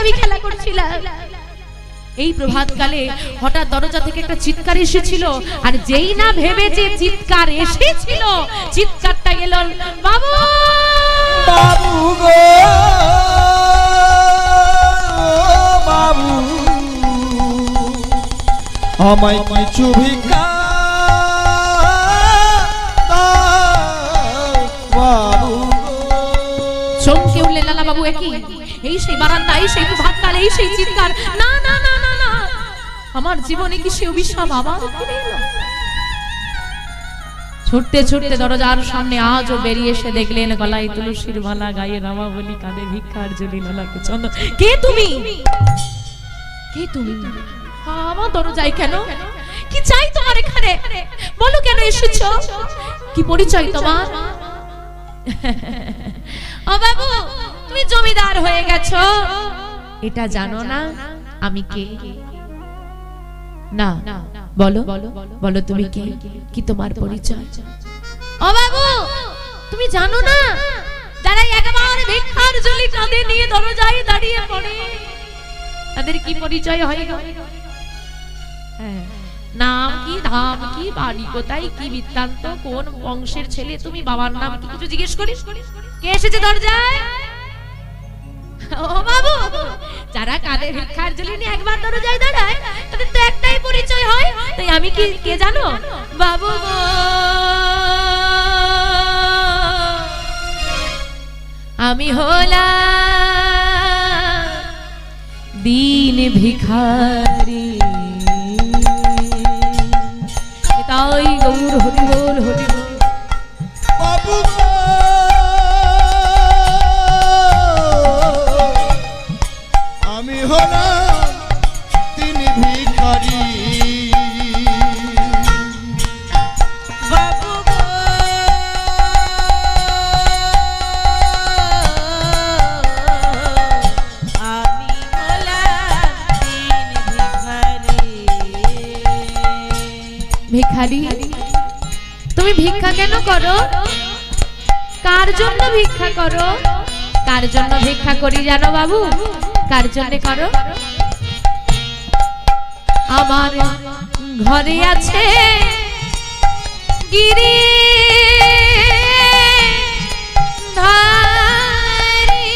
আমি খেলা করছিলাম। এই প্রভাতকালে হঠাৎ দরজা থেকে একটা চিৎকার এসেছিল, আর যেই না ভেবেছে চিৎকার এসেছিল, চিৎকারটা গেল বাবু বাবু গো বাবু, আমায় কিছু ভিক্ষা দাও বাবু। চমকে উঠলেন লালা বাবু, একই এই সেই বারান্দা, এই সেই প্রভাতকালে, এই সেই চিৎকার, না না না না না, আমার জীবনে কি সে অভিশাপ আবার ফিরে এলো? ছুটতে ছুটতে দরজার সামনে আজও বেরিয়ে এসে দেখলেন গলায় তুলসীর মালা, গায়ে রামাবলী, কাঁধে ভিক্ষার ঝুলি, লালাকে চন্দন। কে তুমি? কে তুমি? আমার দরজায় কেন? কি চাই তোমার এখানে? বলো কেন এসেছো? কি পরিচয় তোমার? ও বাবু, তুমি জমিদার হয়ে গেছো, এটা জানো না আমি কে? না, বলো বলো তুমি কে, কি তোমার পরিচয়? ও বাবু, তুমি জানো না যারা একবার ভিক্ষার ঝুলি কাঁধে নিয়ে দরজায় দাঁড়িয়ে পড়ে তাদের কি পরিচয় হয়? হ্যাঁ, নাম কি, ধাম কি, বাড়ি কোথায়, কি বৃত্তান্ত, কোন বংশের ছেলে তুমি, বাবার নাম কি, কিছু জিজ্ঞেস করিস? কে এসেছে দরজায়? ও বাবু, যারা কাঁধে ভিক্ষার ঝুলি নিয়ে একবার দরজায় দাঁড়ায় তাদের তো একটাই পরিচয় হয়, তাই আমি কি কে জানো? বাবু গো, আমি হলাম দীন ভিখারি। তাই গৌর হরি বল হরি বল। বাবু আমি হলাম তিনি ভিখারি। বাবু গো আমি হলাম দিন ভিখারি। ভিখারি, তুমি ভিক্ষা কেন করো? কার জন্য ভিক্ষা করো? কার জন্য ভিক্ষা করি জানো বাবু? কার জন্য করো? আমার ঘরে আছে গিরি ধারি,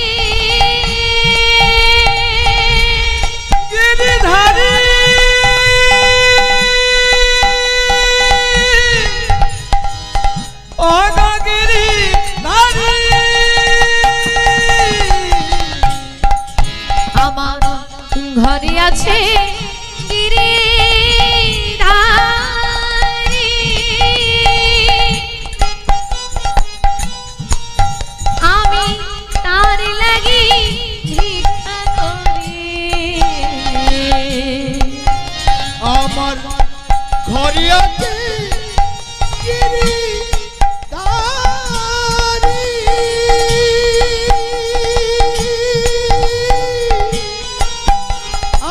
গিরিধারী ও গিরিধারী, আমার ঘরে আছে গিরিধারী, আমি তার লাগি ভিক্ষা করি। আমার ঘরে আছে গিরিধারী,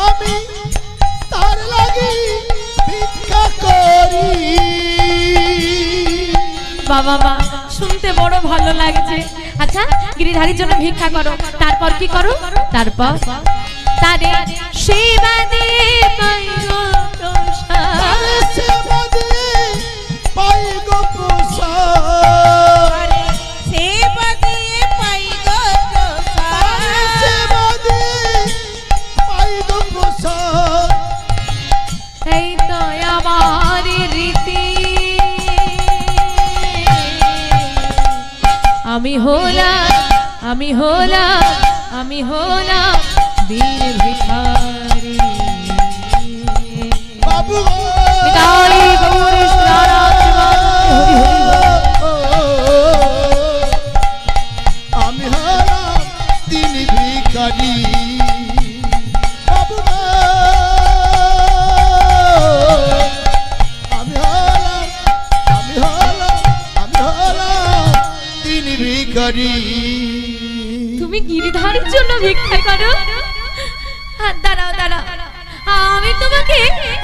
আমি তার লাগি ভিক্ষা করি। বাবা মা, শুনতে বড় ভালো লাগছে। আচ্ছা, গিরিধারীর জন্য ভিক্ষা করো, তারপর কি করো? তারপর তারে সেবা দিয়ে পাই গো প্রসাদ। সেবা দিয়ে পাই গো প্রসাদ, সেবা দিয়ে পাই গো প্রসাদ, সেবা দিয়ে পাই গো প্রসাদ। এই তো আমার রীতি, আমি হলাম বীর ভিখারি। বাবু বিদায় গৌর হরি হরি আমি হলাম তিনি ভিখারি। বাবু আমি হলাম তিনি ভিখারি। তুমি গিরিধারীর জন্য ভিক্ষা করো? দাঁড়াও দাঁড়াও,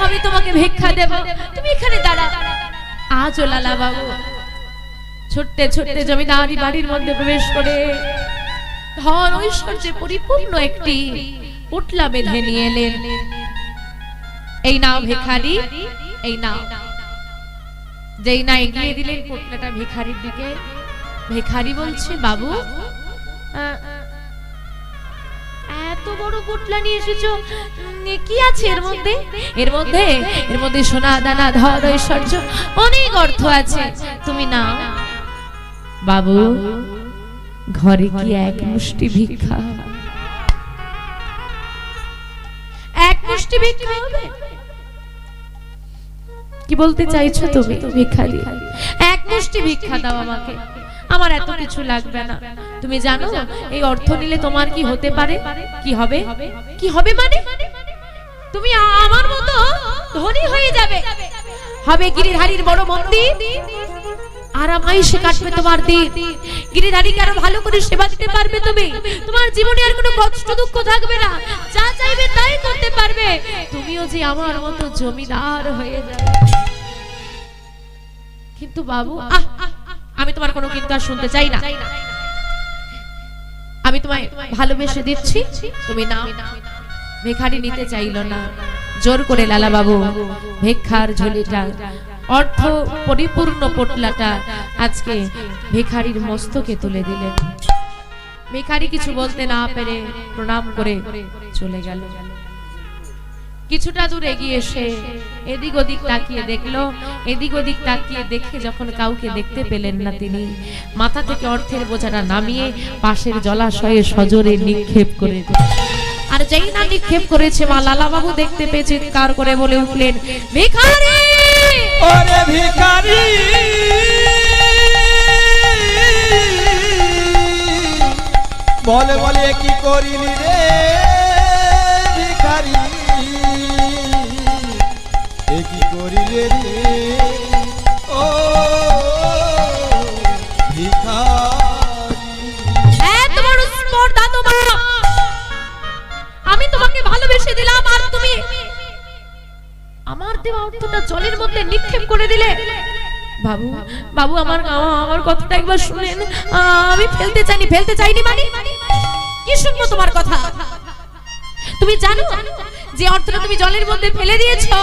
আমি তোমাকে ভিক্ষা দেব, তুমি এখানে দাঁড়াও। আজও লালা বাবু ছুটতে ছুটতে জমিদারি বাড়ির মধ্যে প্রবেশ করে ধন ঐশ্বর্যে পরিপূর্ণ একটি উটলা বেঁধে নিয়ে এলেন। এই নাও ভিখারি, এই নাও। যেই না এগিয়ে দিলেন পোটলাটা ভিখারির দিকে, ভিখারি বলছে, বাবু এত বড় পোটলা নিয়ে এসেছো, কি আছে এর মধ্যে? এর মধ্যে সোনা দানা ধন ঐশ্বর্য অনেক অর্থ আছে, তুমি নাও। বাবু ঘরে কি এক মুষ্টি ভিক্ষা? এক মুষ্টি ভিক্ষা হবে? কি বলতে চাইছো তুমি ভিখারি? এক মুষ্টি ভিক্ষা দাও আমাকে, আমার এত কিছু লাগবে না। তুমি জানো এই অর্থ নিলে তোমার কি হতে পারে? কি হবে? কি হবে মানে? তুমি আমার মতো ধনী হয়ে যাবে, হবে গিরিধারীর বড় মন্দির, আরামাইশে কাটবে তোমার দিন, গিরিধারীকে আরো ভালো করে সেবা দিতে পারবে তুমি, তোমার জীবনে আর কোনো কষ্ট দুঃখ থাকবে না, যা চাইবে তাই করতে পারবে, তুমিও যে আমার মতো জমিদার হয়ে যাবে। কিন্তু বাবু আমি তোমার কোনো কিন্তু আর শুনতে চাই না, আমি তোমায় ভালোবেসে দিচ্ছি, তুমি নাও। ভিখারি নিতে চাইলো না, জোর করে লালা বাবু ভিক্ষার ঝুলিটা, অর্থ পরিপূর্ণ পোটলাটা আজকে ভিখারির মস্তকে তুলে দিলেন। ভিখারি কিছু বলতে না পেরে প্রণাম করে চলে গেল। কিছুটা দূর এগিয়ে এসে এদিক ওদিক তাকিয়ে দেখলো, এদিক ওদিক তাকিয়ে দেখে যখন কাউকে দেখতে পেলেন না, তিনি মাথা থেকে অর্থের বোঝাটা নামিয়ে পাশের জলাশয়ে সজোরে নিক্ষেপ করে দিলেন। আর যেই না নিক্ষেপ করেছে, মা লালা বাবু দেখতে পেয়ে চিৎকার করে বলে উঠলেন, ভিখারি, ওরে ভিখারি, বলে বলে কি করিলি রে ভিখারি, কি করিলে রে ও ভিখারি। এত বড় স্পর্ধা তোমার, আমি তোমাকে ভালোবেসে দিলাম আর তুমি আমার দেওয়া অর্থটা জলের মধ্যে নিক্ষেপ করে দিলে। বাবু বাবু আমার কথাটা একবার শুনেন, আমি ফেলতে চাইনি মানে কি শুনবো তোমার কথা? তুমি জানো যে অর্থটা তুমি জলের মধ্যে ফেলে দিয়েছো,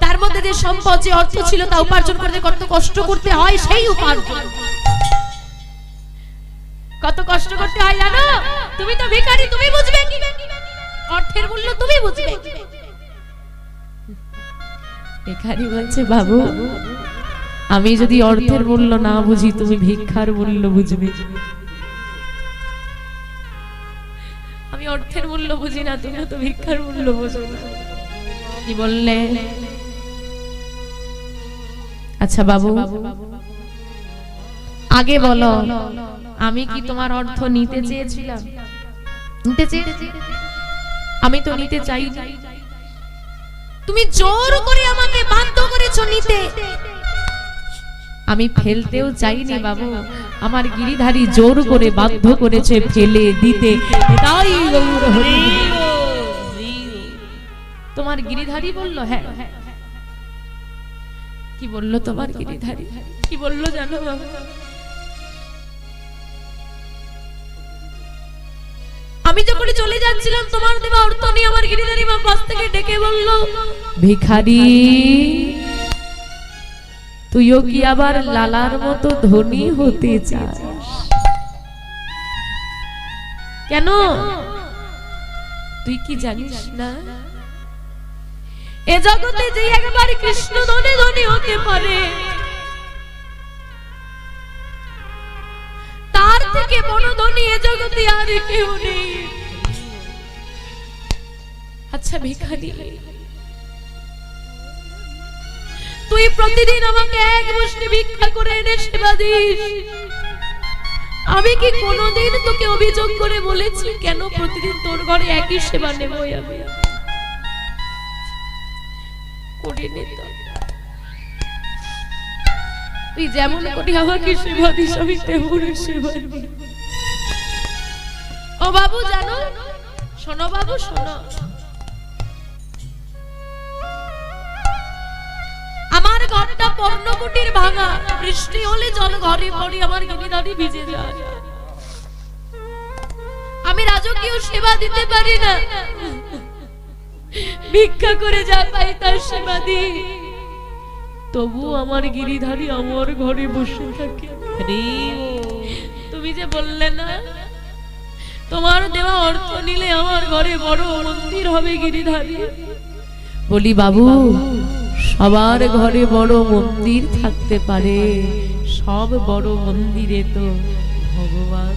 তার মধ্যে যে সম্পদ, যে অর্থ ছিল তা উপার্জন করতে কত কষ্ট করতে হয়, সেই উপার্জন কত কষ্ট করতে হয় জানো? তুমি তো ভিখারি, তুমি বুঝবে কি অর্থের মূল্য, তুমি বুঝবে। ভিখারি বলছে, বাবু আমি যদি অর্থের মূল্য না বুঝি, তুমি ভিক্ষার মূল্য বুঝবে। আমি অর্থের মূল্য বুঝি না, তুমি তো ভিক্ষার মূল্য বুঝো। কি বললে? আচ্ছা বাবু আগে বলো, আমি কি তোমার অর্থ নিতে চেয়েছিলাম? আমি তো নিতে চাই, তুমি জোর করে আমাকে বাধ্য করেছো নিতে। আমি ফেলতেও চাইনি বাবু, আমার গিরিধারী জোর করে বাধ্য করেছে ফেলে দিতে। তাই গৌর হরি। তোমার গিরিধারী বলল? হ্যাঁ। কি বলল তোমার গিরিধারী? কি বলল জানো বাবু? আমি যখন চলে যাচ্ছিলাম, তোমার দেওয়া অর্থ নিয়ে আমার গিরিধারী মা পাশ থেকে ডেকে বলল, ভিখারি তুইও কি আবার লালার মতো ধনী হতে চাস? কেন? তুই কি জানিস না এ জগতে যে একবার কৃষ্ণ ধনে ধনী হতে পারে, তার থেকে বড় ধনী এ জগতে আর কেউ নেই। আচ্ছা ভিখারি, তুই প্রতিদিন আমাকে এক মুষ্টি ভিক্ষা করে এনে সেবা দিস, আমি কি কোনোদিন তোকে অভিযোগ করে বলেছি কেন প্রতিদিন তোর ঘরে একই সেবা নেব? আমি করিনি তো। তুই যেমন করি আমাকে সেবা দিস, আমি তেমন সেবা দিই। ও বাবু জানো, শোনো বাবু শোনো, আমার ঘরটা পর্ণকুটির ভাঙা, বৃষ্টি হলে জল ঘরে পড়ে আমার গিরিধারী ভিজে যায়, আমি রাজকীয় সেবা দিতে পারি না। ভিক্ষা করে যা পাই তার সেবা দিই, তবু আমার গিরিধারী আমার ঘরে বসে থাকে। তুমি যে বললে না তোমার দেওয়া অর্থ নিলে আমার ঘরে বড় মন্দির হবে গিরিধারী, বলি বাবু সবার ঘরে বড় মন্দির থাকতে পারে, সব বড় মন্দিরে তো ভগবান।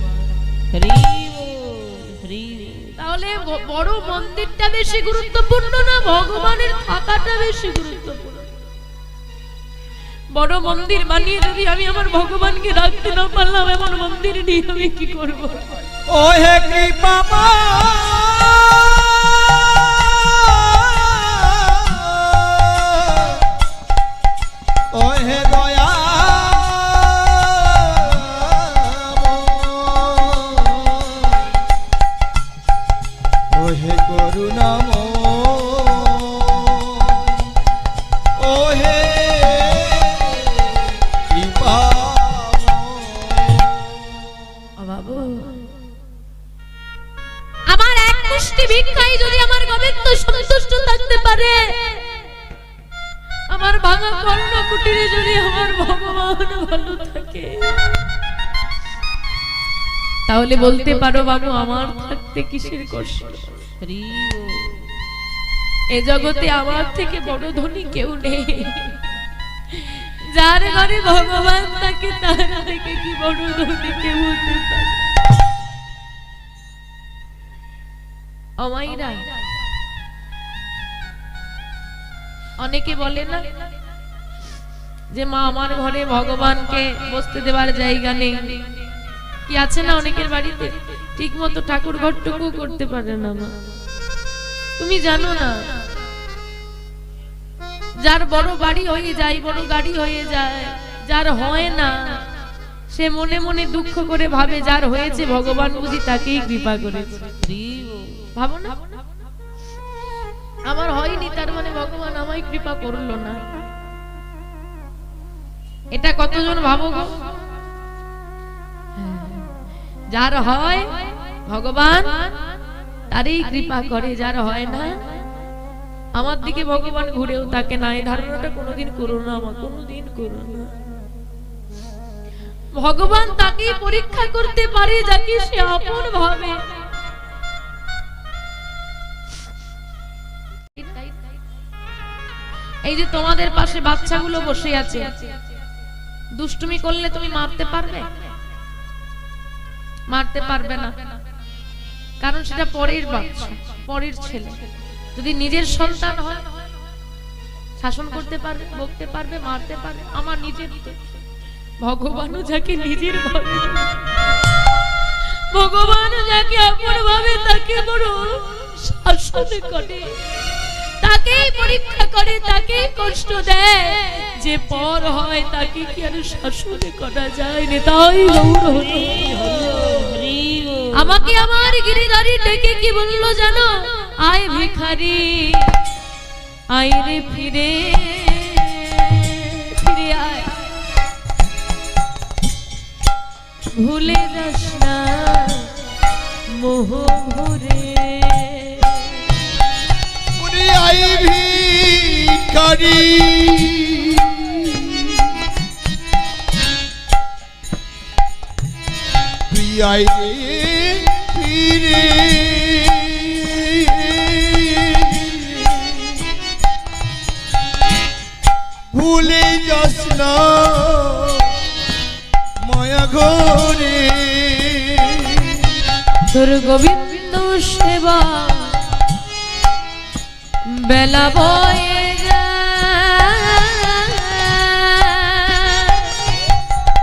তাহলে বড় মন্দিরটা বেশি গুরুত্বপূর্ণ না ভগবানের থাকাটা বেশি গুরুত্বপূর্ণ? বড় মন্দির বানিয়ে যদি আমি আমার ভগবানকে রাখতে না পারলাম, এমন মন্দির নিয়ে আমি কি করব? ও হে কৃপা ও হে দয়া ও হে করুণাময় ও হে বাবু আমার এক মুষ্টি ভিক্ষায় যদি আমার গোবিন্দ সন্তুষ্ট থাকতে পারে, আমার ভাঙা কর্ণ কুটিরে যদি আমার ভগবান ভালো থাকে, তাহলে বলতে পারো বাবু আমার থাকতে কিসের কষ্ট? এ জগতে আমার থেকে বড় ধনী কেউ নেই, যার ঘরে ভগবান থাকে তার থেকে কি বড় ধনী কেউ হতে পারে? অমাইরা অনেকে বলে না যে মা আমার ঘরে ভগবানকে বসতে দেওয়ার জায়গা নেই, কি আছে না অনেকের বাড়িতে ঠিক মতো ঠাকুর ঘরটুকু করতে পারে না মা। তুমি জানো না যার বড় বাড়ি হয়ে যায়, বড় গাড়ি হয়ে যায়, যার হয় না সে মনে মনে দুঃখ করে ভাবে যার হয়েছে ভগবান বুঝি তাকেই কৃপা করেছে। ভাবো না আমার হয়নি তার মানে ভগবান আমায় কৃপা করলো না, এটা কতজন ভাবো গো? যার হয় ভগবান তারই কৃপা করে, যার হয় না আমার দিকে ভগবান ঘুরেও তাকে না। এই ধারণাটা কোনোদিন করো না আমার, কোনোদিন করো না। ভগবান তাকেই পরীক্ষা করতে পারে যাকে সে আপন ভাবে। এই যে তোমাদের পাশে বাচ্চাগুলো বসে আছে, দুষ্টুমি করলে তুমি মারতে পারবে? মারতে পারবে না, কারণ সেটা পরের বাচ্চা, পরের ছেলে। যদি নিজের সন্তান হয় শাসন করতে পারবে, বকতে পারবে, মারতে পারবে। আমার নিজের ভগবানও যাকে নিজের ভাবে, ভগবানও যাকে আপন ভাবে তাকে বড় শাসন করে, তাকেই পরীক্ষা করে, তাকেই কষ্ট দেয়। যে পর হয় তাকে কি আর শাসন করা যায় না? তাই আমাকে আমার গিরিধারী ডেকে কি বললো জানো? আয় ভিখারি আয় রে ফিরে ফিরে আয়, ভুলে যাস না মোহ ভরে। আয় ভিখারি আয় ফিরে ভুলে যাস না মায়া ঘরে। তোর গোবিন্দ সেবা বেলা বয়ে যায়,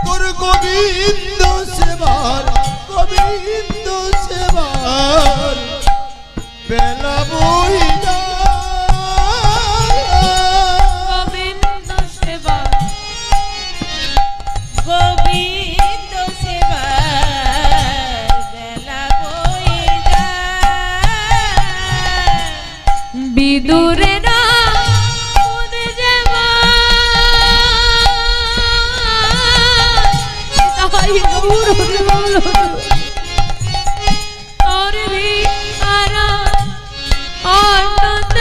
তোর গোবিন্দ সেবার, গোবিন্দ সেবার বেলা বই গোবিন্দ সেবা, গোবিন্দ সেবা বেলা বয়ে যায়, বিদুরে না তোর ভি আর আনন্দ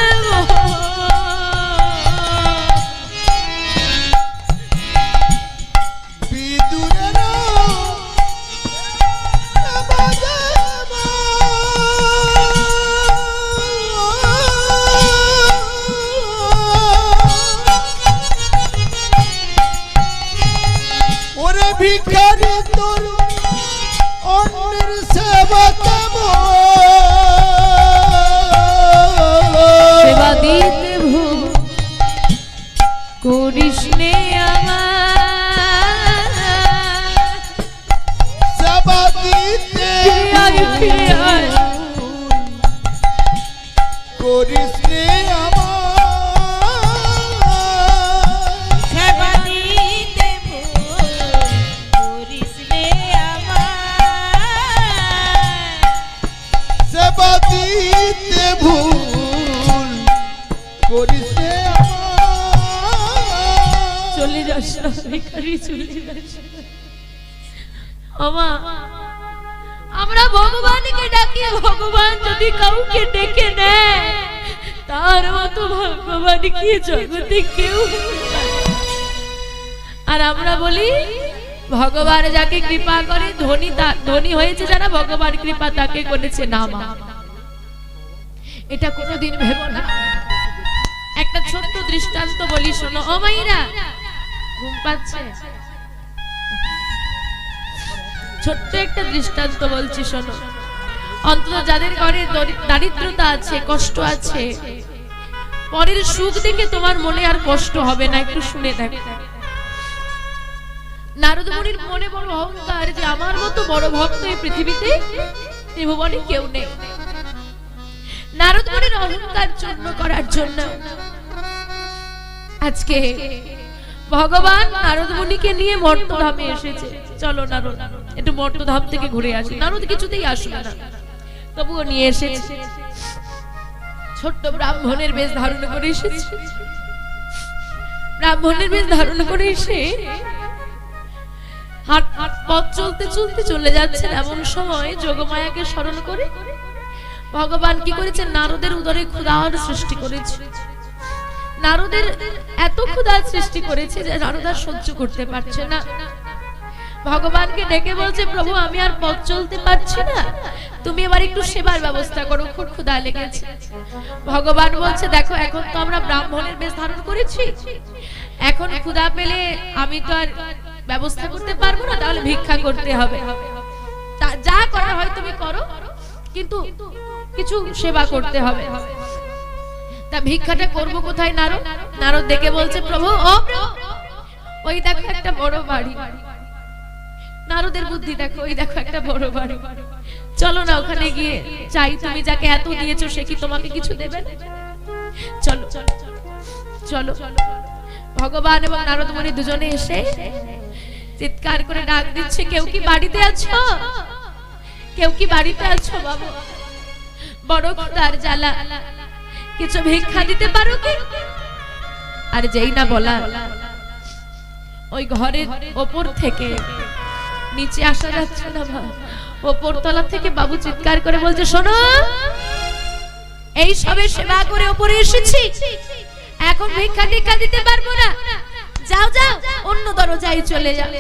করিস নে আমার সেবা দিতে ভুল করিস রে আমার সেবা দিতে ভুল করিস নে আমার চলে যাস না ভিখারি, চলে যাস না। ওমা, আমরা ভগবানকে ডাকি, ভগবান যদি কাউকে ডেকে নেয় তার মতো ভগবান কি জগতে কেউ হতে পারে না। আর আমরা বলি ভগবান যাকে কৃপা করে ধনী, ধনী হয়েছে যারা, ভগবান কৃপা তাকে করেছে না। মা, এটা কোনোদিন ভেবো না। একটা ছোট্ট দৃষ্টান্ত বলি, শোনো। ও মাইরা, ঘুম পাচ্ছে? ছোট্ট একটা দৃষ্টান্ত বলছি, শোনো। অন্তত যাদের ঘরে দারিদ্রতা আছে, কষ্ট আছে, পরের সুখ দেখে তোমার মনে আর কষ্ট হবে না। একটু শুনে দেখো। নারদ মুনির মনে বড় অহংকার যে আমার মতো বড় ভক্ত এই পৃথিবীতে ত্রিভুবনে কেউ নেই। নারদ মুনির অহংকার চূর্ণ করার জন্য আজকে ভগবান নারদ মুনিকে নিয়ে মর্তধামে এসেছে। চলো নারদ, একটু মর্তধাম থেকে ঘুরে আসি। নারদ কিছুতেই আসবে না, তবুও নিয়ে এসেছে। ছোট্ট ব্রাহ্মণের বেশ ধারণ করে এসেছে। ব্রাহ্মণের বেশ ধারণ করে এসে হাট পথ চলতে চলতে চলে যাচ্ছেন। এমন সময় যোগমায়াকে স্মরণ করে ভগবান কি করেছেন, নারদের উদরে ক্ষুধার সৃষ্টি করেছে। নারদের এত ক্ষুধার সৃষ্টি করেছে যে নারদ আর সহ্য করতে পারছে না। ভগবানকে ডেকে বলছে, প্রভু আমি আর পথ চলতে পারছি না, তুমি এবার একটু সেবার ব্যবস্থা করো, খুব ক্ষুধা লেগেছে। ভগবান বলছে, দেখো এখন তো আমরা ব্রাহ্মণের বেশ ধারণ করেছি, এখন ক্ষুধা পেলে আমি তো আর ব্যবস্থা করতে পারবো না, তাহলে ভিক্ষা করতে হবে। যা করা হয় তুমি করো, কিন্তু কিছু সেবা করতে হবে। তা ভিক্ষাটা করবো কোথায়? নারদ নারদ দেখে বলছে, প্রভু ও প্রভু, ওই দেখো একটা বড় বাড়ি। নারদের বুদ্ধি দেখো, ওই দেখো একটা বড় বাড়ি, চলো না ওখানে গিয়ে চাই, তুমি যাকে এত দিয়েছো সে কি তোমাকে কিছু দেবে? চলো চলো। ভগবান এবং নারদ মুনি দুজনে এসে চিৎকার করে ডাক দিচ্ছে, কেউ কি বাড়িতে আছো? কেউ কি বাড়িতে আছো? বাবা বড় ক্ষুধার জ্বালা, কিছু ভিক্ষা দিতে পারো কি? আর যেই না বলা, ওই ঘরের ওপর থেকে নিচে আসা যাচ্ছে না, ওপর তলা থেকে বাবু চিৎকার করে বলছে, শোনো, এই সবে সেবা করে ওপরে এসেছি, এখন ভিক্ষা টিক্ষা দিতে পারবো না, যাও যাও অন্য দরজায় চলে যাও।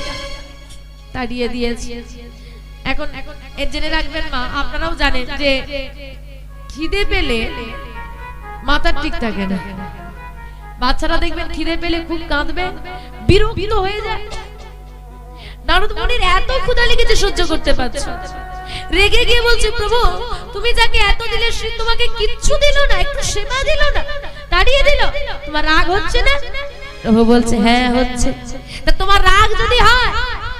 তাড়িয়ে দিয়েছি। এখন এর জেনে রাখবেন মা, আপনারাও জানেন যে খিদে পেলে মাথা ঠিক থাকে না। বাচ্চারা দেখবেন খিদে পেলে খুব কাঁদবে, বিরক্ত হয়ে যায়। নারদ মুনির এত ক্ষুধা লেগেছে, সহ্য করতে পারছে, রেগে গিয়ে বলছে, প্রভু তুমি যাকে এত দিলে সে তোমাকে কিচ্ছু দিল না, একটু সেবা দিল না, তাড়িয়ে দিল, তোমার রাগ হচ্ছে না? প্রভু বলছে, হ্যাঁ হচ্ছে। তা তোমার রাগ যদি হয়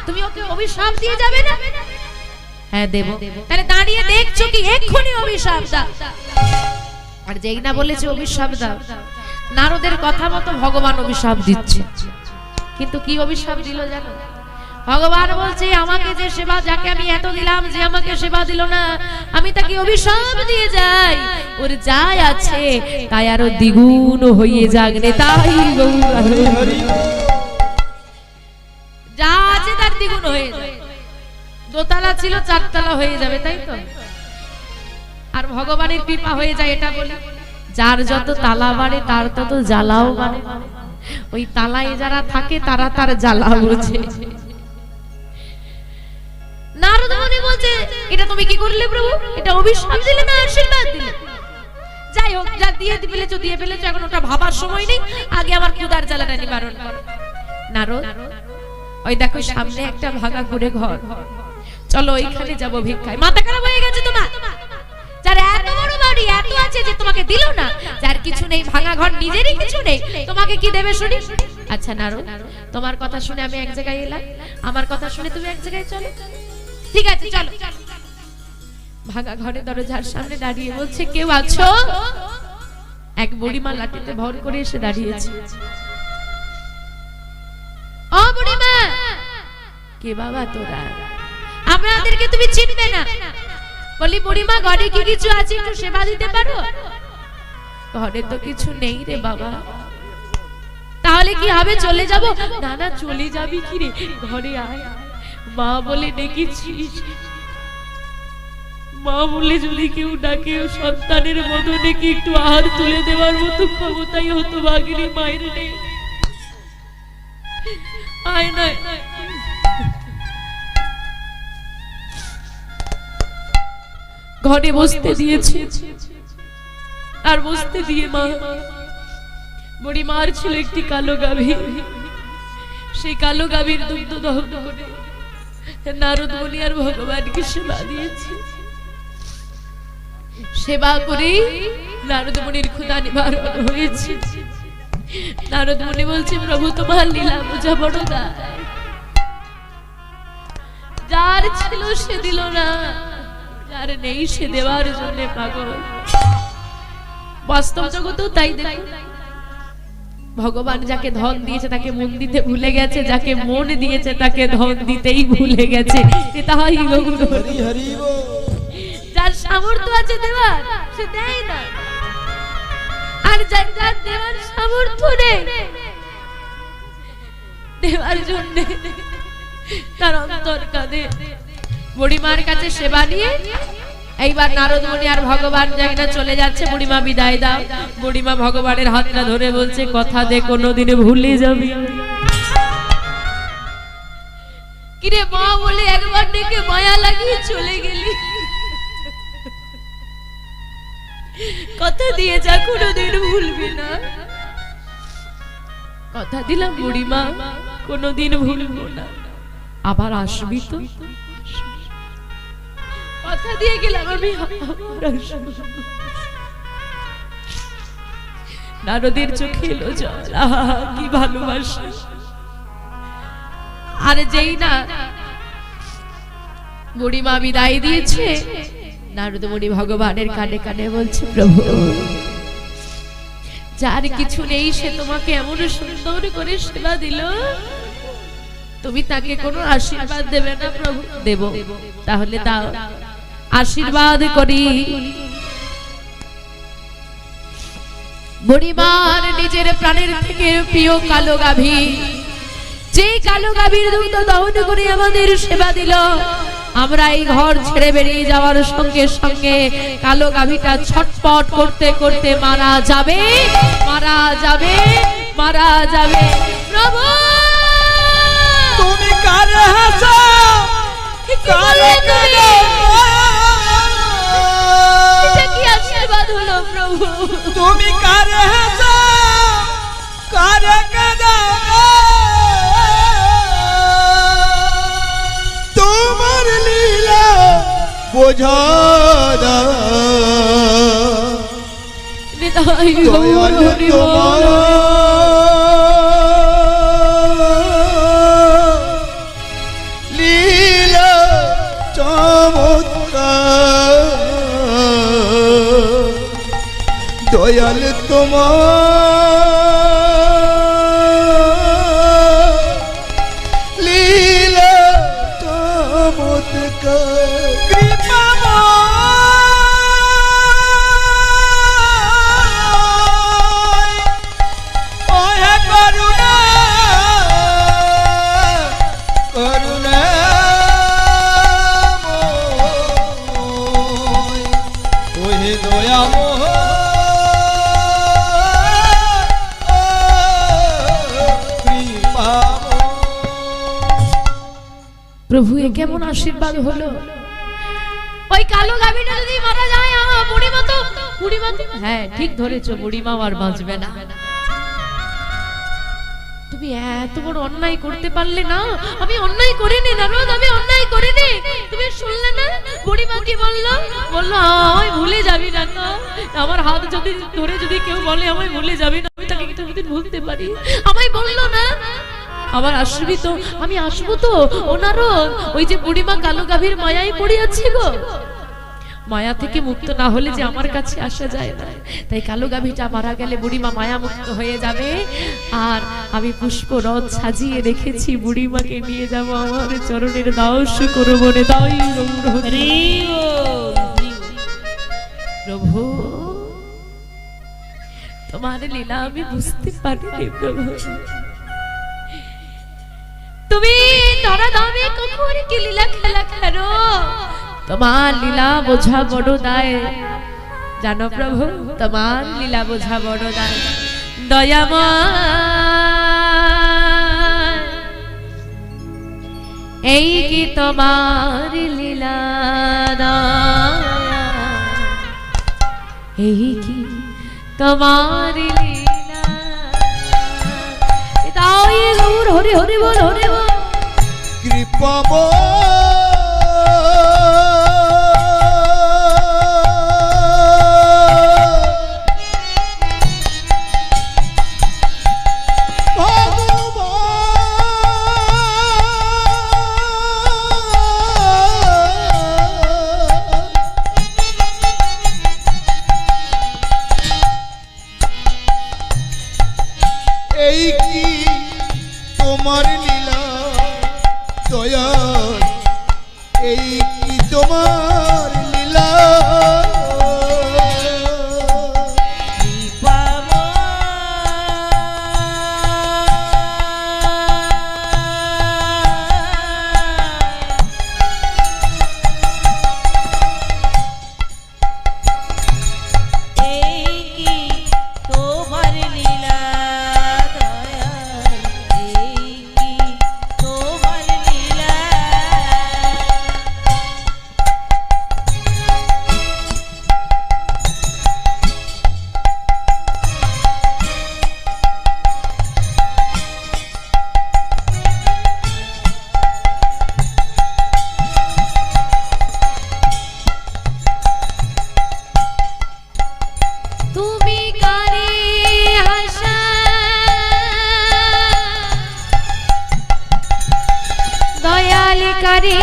তুমি ওকে অভিশাপ দিয়ে যাবে না? হ্যাঁ দেব। তাহলে দাঁড়িয়ে দেখছো কি? এক্ষুনি অভিশাপ দাও। আর যেই না বলেছে অভিশাপ দাও, নারদের কথা মতো ভগবান অভিশাপ দিচ্ছে। কিন্তু কি অভিশাপ দিল জানো? ভগবান বলছে, আমাকে যে সেবা, যাকে আমি এত দিলাম, যে আমাকে সেবা দিল না, আমি তাকে অভিশাপ দিয়ে যাই, ওর যা আছে তাই আরো দ্বিগুণ হয়ে যাক রে, তাই যা আছে তার দ্বিগুণ হয়ে যায়। দোতলা ছিল 4 তলা হয়ে যাবে, তাই তো? আর ভগবানের কৃপা হয়ে যায়, এটা বলি, যার যত তালা বাড়ে তার তত জ্বালাও বাড়ে। ওই তালায় যারা থাকে তারা তার জ্বালা বোঝে। নারদ মুনি বলছে, এটা তুমি কি করলে প্রভু? এটা অভিশাপ দিলে না আশীর্বাদ দিলে? যাই হোক, যা দিয়ে ফেলেছো, এখন ওটা ভাবার সময় নেই, আগে আমার ক্ষুধার জ্বালাটা নিবারণ করো। নারদ, ওই দেখো সামনে একটা ভাঙা করে ঘর, চলো ওইখানে যাব ভিক্ষায়। মাথা খারাপ হয়ে গেছে তোমার? যার এত বড় বাড়ি, এত আছে, যে তোমাকে দিল না, যার কিছু নেই, ভাঙা ঘর, নিজেরই কিছু নেই, তোমাকে কি দেবে শুনি? আচ্ছা নারদ, তোমার কথা শুনে আমি এক জায়গায় এলাম, আমার কথা শুনে তুমি এক জায়গায় চলো। ঠিক আছে চলো। ভাঙা ঘরের দরজার সামনে দাঁড়িয়ে বলছে, কেউ আছো? এক বুড়িমা লাঠিতে ভর করে এসে দাঁড়িয়েছে। ও বুড়িমা, কে বাবা তোরা? আমাদেরকে তুমি চিনবে না। বলি বুড়িমা, ঘরে কি কিছু আছে একটু সেবা দিতে পারো? ঘরে তো কিছু নেই রে বাবা। তাহলে কি হবে, চলে যাব? না না, চলে যাবি কি রে, ঘরে আয়। মা বলে ডেকেছিস, মা বলে যদি কেউ ডাকে সন্তানের বদনে কি একটু আহার তুলে দেওয়ার মতো ক্ষমতাই হতো ভাগিনী মায়ের নেই। আয় না। ঘরে বসতে দিয়েছে, আর বসতে দিয়ে মা, বুড়ি মার ছিল একটি কালো গাভী। সেই কালো গাভীর দুগ্ধ দহন করে নারদ মুনি আর ভগবানকে সেবা দিয়েছে। সেবা করে নারদ মুনির ক্ষুধা নিবারণ হয়েছে। নারদ মুনি বলছে, প্রভু তোমার লীলা বোঝা বড় দায়। যার ছিল সে দিল না, যার নেই সে দেওয়ার জন্য পাগল। বাস্তব জগতেও তাই দেখো, ভগবান যাকে ধন দিয়েছে তাকে মন দিতে ভুলে গেছে, যাকে মন দিয়েছে তাকে ধন দিতেই ভুলে গেছে। তাই যার সামর্থ্য আছে দেওয়ার, সে দেয় না, আর যার যার দেওয়ার সামর্থ্য নেই, দেওয়ার জন্য তার অন্তর কাঁদে। বুড়িমার কাছে সেবা নিয়ে এইবার নারদ মুনি আর ভগবান যাই না চলে যাচ্ছে। বুড়িমা বিদায় দাও। বুড়িমা ভগবানের হাতটা ধরে বলছে, কথা দে কোনোদিনে ভুলে যাবি। কিরে মা বলে একবার ডেকে মায়া লাগিয়ে চলে গেলি, কথা দিয়ে যা কোনোদিন ভুলবি না। কথা দিলাম বুড়িমা, কোনোদিন ভুলবো না। আবার আসবি তো? কথা দিয়ে গেলাম আমি। নারদের চোখে এলো জল, কি ভালোবাসা। আর যেই না বুড়িমা বিদায় দিয়েছে, নারদ মুনি ভগবানের কানে কানে বলছে, প্রভু যার কিছু নেই সে তোমাকে এমন সুন্দর করে সেবা দিল, তুমি তাকে কোনো আশীর্বাদ দেবে না? প্রভু দেব। তাহলে দাও, আশীর্বাদ করি। বুড়িমার নিজের প্রাণের থেকে প্রিয় কালো গাভী, যে কালো গাভীর দুগ্ধ দহন করে আমাদের সেবা দিল, আমরা এই ঘর ছেড়ে বেরিয়ে যাওয়ার সঙ্গে সঙ্গে কালো গাভীটা ছটপট করতে করতে মারা যাবে, মারা যাবে, মারা যাবে। প্রভু তুমি কারে হাসো, কারে কাঁদো, এটা কি আশীর্বাদ হলো প্রভু? তুমি কারে হাসো, কারে কাঁদো, তোমার লীলা বোঝা দাও। হৃদয় দয়াল হরি তোমার লীলা চমৎকার, দয়াল তোমার লীলা চমৎকার। প্রভু এ কেমন আশীর্বাদ হলো? ওই কালো গাভীটা যদি মারা যায়, বুড়িমা তো, হ্যাঁ ঠিক ধরেছো, বুড়িমা আর বাঁচবে না। তুমি এত বড় অন্যায় করতে পারলে না? আমি অন্যায় করিনি নারদ, আমি অন্যায় করিনি। তুমি শুনলে না বুড়িমা কি বললো? বললো আমায় ভুলে যাবি না তো। আমার হাত যদি ধরে যদি কেউ বলে আমায় ভুলে যাবি না, আমি তাকে কোনোদিন ভুলতে পারি? আমায় বললো না আবার আসবি তো? আমি আসবো তো। ওনারও ওই যে বুড়িমা কালো গাভীর মায়ায় পড়ে আছে গো। মায়া থেকে মুক্ত না হলে যে আমার কাছে আসা যায় না। তাই কালো গাভীটা মারা গেলে বুড়িমা মায়া মুক্ত হয়ে যাবে। আর আমি পুষ্পরথ সাজিয়ে রেখেছি, বুড়িমাকে নিয়ে যাব আমার চরণের দাস করব রে দাই গৌর হরি। প্রভু তোমার লীলা আমি বুঝতে পারিনি প্রভু, তুমি ধরা দামে কখন কি লীলা খেলা খেলো, তোমার লীলা বোঝা বড় দায় জানো প্রভু, তোমার লীলা বোঝা বড় দায়। দয়াময় এই কি তোমার লীলা দয়া, এই কি তোমার লীলা, তাই গৌর হরি হরি বল হরি বল। এই কি তোমার লীলা দয়া, এই কি তোমার লীলা। করে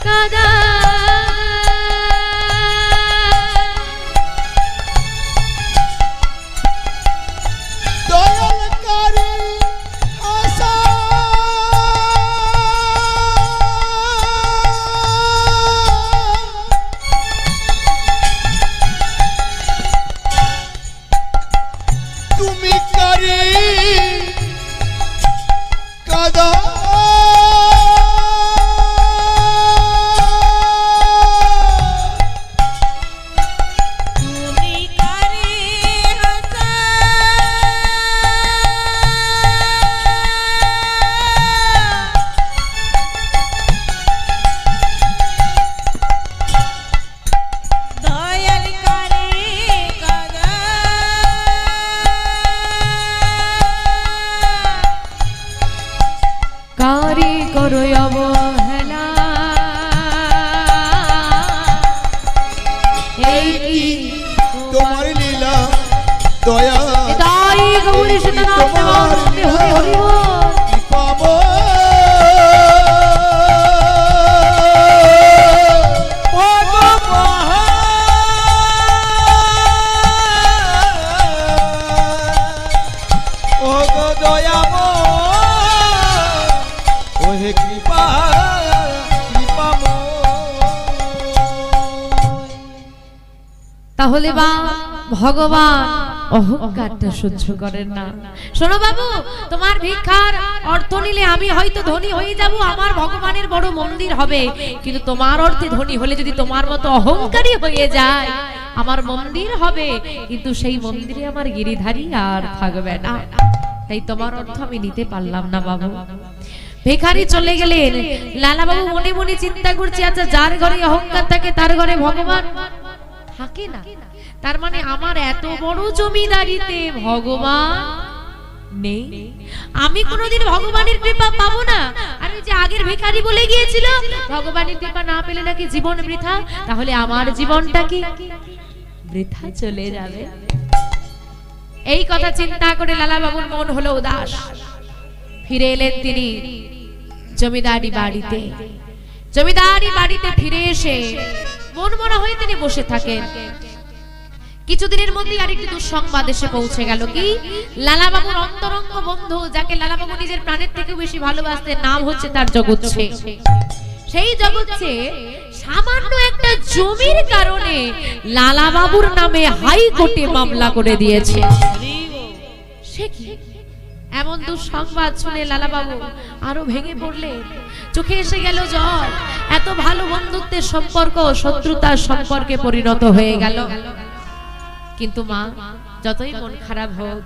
কাদা দয়াল করে আশা তুমি করে কাদা কারি করো অবহেলা এই কি তোমার লীলা দয়া দাই গৌরী সীতানাথ হরি হরি পাবো তাহলে বা ভগবান অহংকারটা সহ্য করেন না। শোনো বাবু, তোমার ভিক্ষার অর্থ নিলে আমি হয়তো ধনী হয়ে যাব, আমার ভগবানের বড় মন্দির হবে, কিন্তু তোমার অর্থে ধনী হলে যদি তোমার মতো অহংকারী হয়ে যায়, আমার মন্দির হবে কিন্তু সেই মন্দিরে আমার গিরিধারী আর থাকবে না। তাই তোমার অর্থ আমি নিতে পারলাম না বাবু। ভিখারি চলে গেলেন। লালা বাবু মনে মনে চিন্তা করছে, আচ্ছা যার ঘরে অহংকার থাকে তার ঘরে ভগবান থাকে না, তার মানে আমার এত বড় জমিদারিতে ভগবান নেই, আমি কোনোদিন ভগবানের কৃপা পাবো না। আর ওই যে আগের ভিখারি বলে গিয়েছিল ভগবানের কৃপা না পেলে নাকি জীবন বৃথা, তাহলে আমার জীবনটা কি বৃথা চলে যাবে। এই কথা চিন্তা করে লালা বাবুর মন হলো উদাস। ফিরে এলেন তিনি জমিদারি বাড়িতে। জমিদারি বাড়িতে ফিরে এসে মনমরা হয়ে তিনি বসে থাকেন। কিছুদিনের মধ্যেই আরেকটি দুঃসংবাদ এসে পৌঁছে গেল। কি? লালাবাবুর অন্তরঙ্গ বন্ধু, যাকে লালাবাবু নিজের প্রাণের থেকে বেশি ভালোবাসতেন, নাম হচ্ছে তার জগৎছে। সেই জগৎছে সামান্য একটা জমির কারণে লালাবাবুর নামে হাইকোর্টে মামলা করে দিয়েছে। সে কি? এমন দুঃসংবাদ শুনে লালাবাবু আরো ভেঙে পড়লেন, চোখে এসে গেল জল। এত ভালো বন্ধুত্বের সম্পর্ক শত্রুতার সম্পর্কে পরিণত হয়ে গেল। কিন্তু মা, যতই মন খারাপ হোক,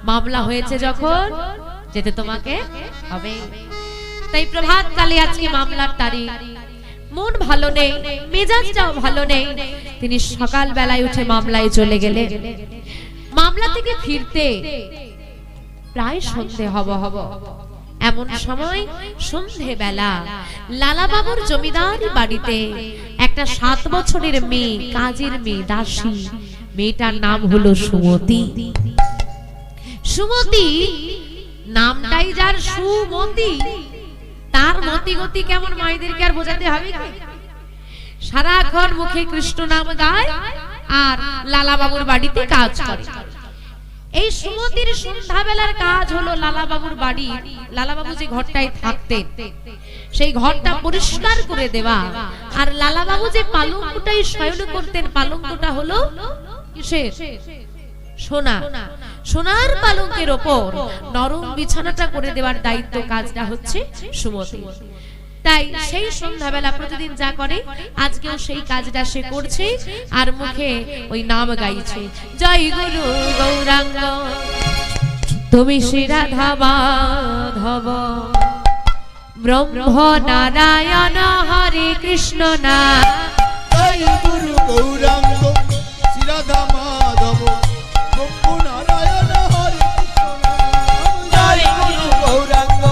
মামলা হয়েছে যখন, যেতে তোমাকে হবে। তাই প্রভাত কালে আজকে মামলার তারিখ। মন ভালো নেই, মেজাজটাও ভালো নেই। তিনি সকাল বেলায় উঠে মামলায় চলে গেলেন। মামলা থেকে ফিরতে প্রায় সন্ধে হব। এমন সময় সন্ধে বেলা লালাবাবুর জমিদারি বাড়িতে একটা 7 বছরের মেয়ে, কাজের মেয়ে, দাসী, মেয়েটার নাম হলো সুমতি। সুমতি নামটাই যার সুমতি, তার মতি গতি কেমন মায়েদেরকে আর বোঝাতে হবে কি? সারাক্ষণ মুখে কৃষ্ণ নাম গায় আর লালাবাবুর বাড়িতে কাজ করে। এই সুমতির সন্ধ্যাবেলার কাজ হলো লালাবাবুর বাড়ি, লালাবাবু যে ঘরটায় থাকতেন সেই ঘরটা পরিষ্কার করে দেওয়া। আর লালাবাবু যে পালঙ্কটাই শয়ন করতেন, পালঙ্কটা হলো কিসের? সোনা। সোনার পালঙ্কের ওপর নরম বিছানাটা করে দেওয়ার দায়িত্ব, কাজটা হচ্ছে সুমতি। তাই সেই সন্ধ্যাবেলা প্রতিদিন যা করে, আজকেও সেই কাজটা সে করছে আর মুখে ওই নাম গাইছে, জয় গুরু গৌরাঙ্গ তুমি শ্রী রাধা মাধব ব্রহ্ম নারায়ণ হরে কৃষ্ণ না। জয় গুরু গৌরাঙ্গ শ্রী রাধা মাধব ব্রহ্ম নারায়ণ হরে কৃষ্ণ নাম। জয় গুরু গৌরাঙ্গ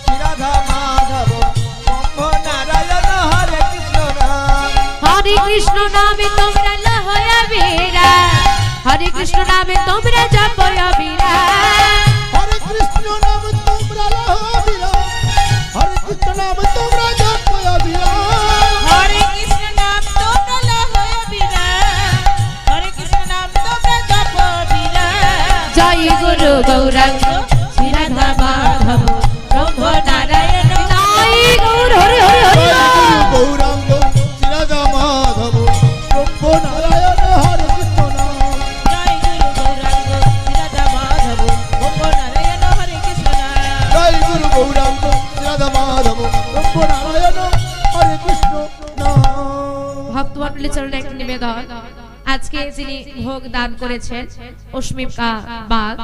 শ্রী রাধা মাধব ব্রহ্ম নারায়ণ হরে কৃষ্ণ নাম। হরে কৃষ্ণ নামে তোমরা লহয়া বীরা, হরে কৃষ্ণ নামে তোমরা জপয়া বীরা। হরে কৃষ্ণ নাম তোমরা লহো বীরা, হরে কৃষ্ণ নাম তোমরা জপয়া বীরা। হরে কৃষ্ণ নাম তোমরা লহয়া বীরা, হরে কৃষ্ণ নাম তোমরা জপ বীরা। জয় গুরু গৌরাঙ্গ শ্রী রাধা মাধব ব্রহ্ম নারায়ণ। জয় গৌর হরে হরে হরে। জয় গুরু গৌরাঙ্গ শ্রী রাধা মাধব ব্রহ্ম নারায়ণ হরে কৃষ্ণ নাম। জয় গুরু গৌরাঙ্গ শ্রী রাধা মাধব ব্রহ্ম নারায়ণ হরে কৃষ্ণ নাম। জয় গুরু গৌরাঙ্গ শ্রী রাধা মাধব ব্রহ্ম নারায়ণ হরে কৃষ্ণ নাম। ভক্তমণ্ডলী চরণে একটি নিবেদন। আজকে যিনি ভোগ দান করেছেন অস্মিকা বাগ,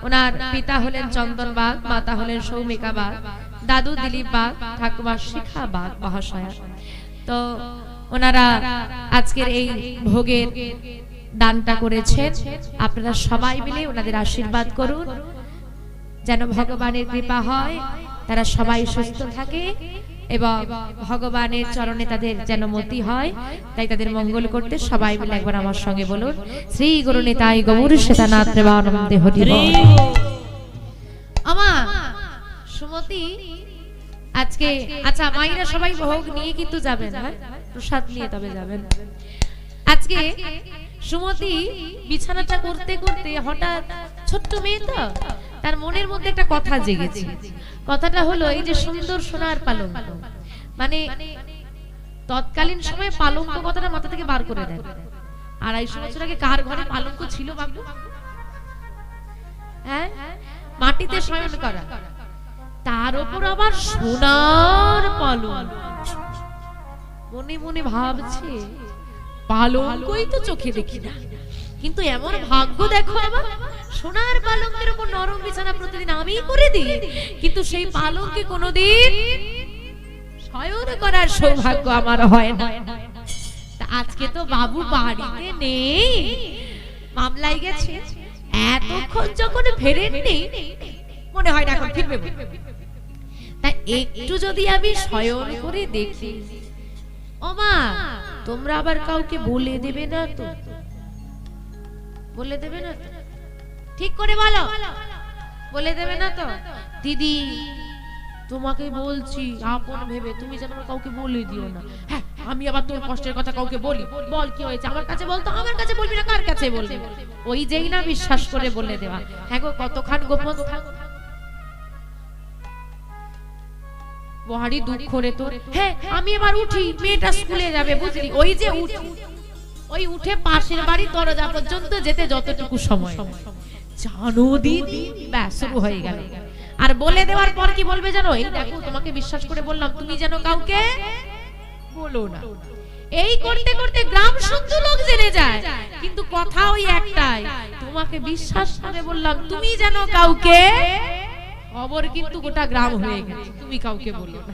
ওনার পিতা হলেন চন্দন বাগ, মাতা হলেন সৌমিকা বাগ, দাদু দিলীপ বাগ, ঠাকুমা শিখা বাগ মহাশয়া। তো ওনারা আজকের এই ভোগের দানটা করেছেন। আপনারা সবাই মিলে ওনাদের আশীর্বাদ করুন, যেন ভগবানের কৃপা হয়, তারা সবাই সুস্থ থাকে এবং ভগবানের চরণে তাদের যেন মতি হয়। তাই তাদের মঙ্গল করতে সবাই মিলে একবার আমার সঙ্গে বলুন, শ্রী গুরু নিতাই গৌর শ্বেতানাথ প্রেমানন্দে হরি বল। আমা সুমতি আজকে, আচ্ছা মাইরা সবাই ভোগ নিয়ে কিন্তু যাবেন, হ্যাঁ প্রসাদ নিয়ে তবে যাবেন। আজকে সুমতি বিছানাটা করতে করতে হঠাৎ, ছোট্ট মেয়ে তো, তার মনের মধ্যে একটা কথা জেগেছে। কথাটা হলো এই যে সুন্দর সোনার পালঙ্ক, মানে তৎকালীন সময়ে পালঙ্ক কথাটা মাথা থেকে বার করে দেন। 250 বছর আগে কার ঘরে পালঙ্ক ছিল বাবু? হ্যাঁ, মাটিতে শয়ন করা, তার উপর আবার সোনার পালঙ্ক। মনে মনে ভাবছে পালঙ্কই তো চোখে দেখি না, কিন্তু এমন ভাগ্য দেখো আমার, সোনার পালঙ্কের উপর নরম বিছানা প্রতিদিন আমিই করে দিই, কিন্তু সেই পালঙ্কে কোনোদিন শয়ন করার সৌভাগ্য আমার হয় না। তা আজকে তো বাবু বাড়িতে নেই, মামলায় গেছে, এতক্ষণ যখন ফেরেননি মনে হয় না এখন ফিরবে। তাই একটু যদি আমি শয়ন করে দেখি। ও মা, তোমরা আবার কাউকে বলে দেবে না তো? বলে দেবে না তো? ঠিক করে বলো, বলে দেবে না তো? দিদি তোমাকে বলছি আপন ভেবে, তুমি যেন কাউকে বলে দিও না। হ্যাঁ আমি আবার তোর কষ্টের কথা কাউকে বলি? বল কি হয়েছে, আমার কাছে বলতো। আমার কাছে বলবি না, কার কাছে বলবি? ওই যেই না বিশ্বাস করে বলে দেওয়া, হ্যাঁ গো কতখান গোপন থাক, বহারি দুঃখ রে তোর। হ্যাঁ আমি এবার উঠি, মেয়েটা স্কুলে যাবে বুঝলি, ওই যে উঠি, ওই উঠে পাশের বাড়ি দরজা পর্যন্ত যেতে যতটুকু সময়, জানো দিদি ব্যাস শুরু হয়ে গেল। আর বলে দেওয়ার পর কি বলবে জানো? এই দেখো তোমাকে বিশ্বাস করে বললাম, তুমি যেন কাউকে বলো না। এই করতে করতে গ্রাম শুদ্ধ লোক জেনে যায়, কিন্তু কথা ওই একটাই, তোমাকে বিশ্বাস করে বললাম তুমি যেন কাউকে, খবর কিন্তু গোটা গ্রাম হয়ে গেছে, তুমি কাউকে বলো না।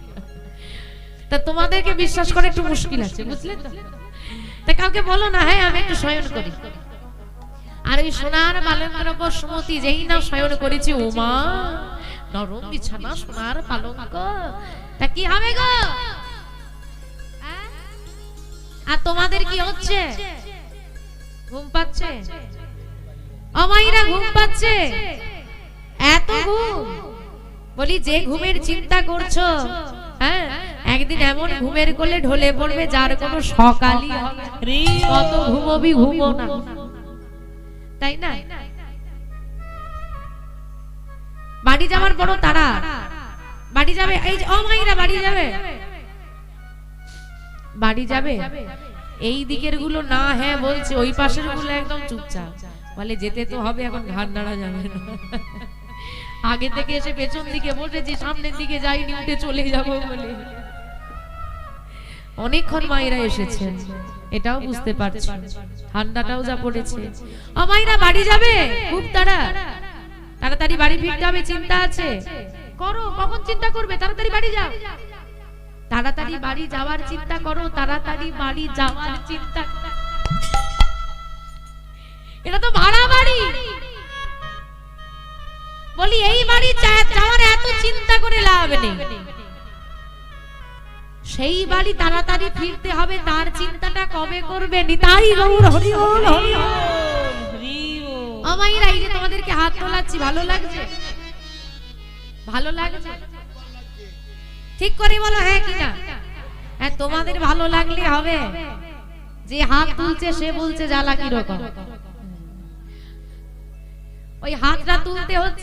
তা তোমাদেরকে বিশ্বাস করে একটু মুশকিল আছে, বুঝলে তো? তা কাউকে বলো না, হ্যাঁ আমি একটু শয়ন করি। আর ওই সোনার পালঙ্কের উপর সুমতি যেই না শয়ন করেছি, ওমা নরম বিছানা, সোনার পালঙ্ক, তা কি হবে গো? আর তোমাদের কি হচ্ছে? ঘুম পাচ্ছে? আমাইরা ঘুম পাচ্ছে? এত ঘুম? বলি যে ঘুমের চিন্তা করছো, হ্যাঁ একদিন এমন ঘুমের কোলে ঢলে পড়বে যার কোনো সকালই হবে না। কত ঘুমবি ঘুমো না, তাই না? বাড়ি যাওয়ার বড় তারা, বাড়ি যাবে, এই যে ও মাইরা বাড়ি যাবে, বাড়ি যাবে, এই দিকের গুলো না হ্যাঁ বলছে, ওই পাশের গুলো একদম চুপচাপ বলে যেতে তো হবে, এখন ঘাড় নাড়া যাবে না। আগে থেকে এসে পেছন দিকে বসেছি, সামনের দিকে যাইনি, উঠে চলে যাবো বলে। অনেকক্ষণ মায়েরা এসেছেন, এটাও বুঝতে পারছি, ঠান্ডাটাও যা পড়েছে। ও মায়েরা বাড়ি যাবে, খুব তাড়াতাড়ি বাড়ি ফিরতে হবে, চিন্তা আছে করো। কখন চিন্তা করবে? তাড়াতাড়ি বাড়ি যাও, তাড়াতাড়ি বাড়ি যাওয়ার চিন্তা করো, তাড়াতাড়ি বাড়ি যাওয়ার চিন্তা। এটা তো ভাড়া বাড়ি, বলি এই বাড়ি যাওয়ার এত চিন্তা করে লাভ নেই, সেই বাড়ি তাড়াতাড়ি ফিরতে হবে, তার চিন্তাটা কবে করবে? নিতাই গৌর হরি বল, হরি বল। আমাইরা এই যে তোমাদেরকে হাত তোলাচ্ছি, ভালো লাগছে? ভালো লাগছে? ঠিক করে বলো হ্যাঁ কি না? হ্যাঁ তোমাদের ভালো লাগলে হবে, যে হাত তুলছে সে বলছে জ্বালা কি রকম। ওই হাতটা তুলতে হচ্ছে